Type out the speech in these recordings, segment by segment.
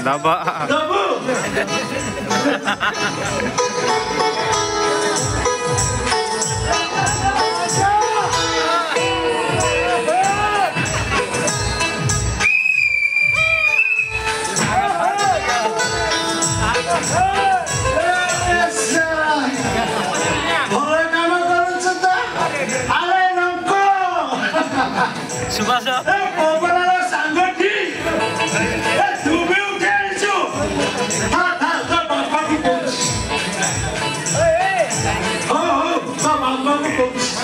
Daba. Dabu. Subasa.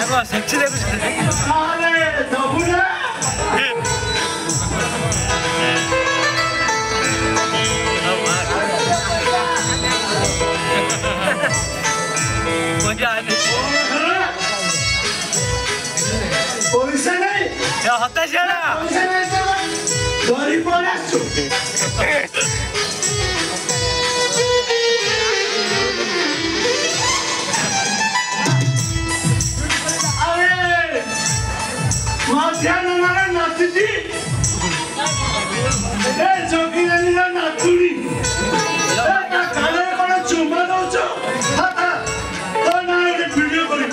Emang seksi deh bisa. Ya hotel siapa? Dari mana tuh? Matiana mana natiji? Jogi nani na naturi. Kale kono chumba docho. Hata. To na e video kori.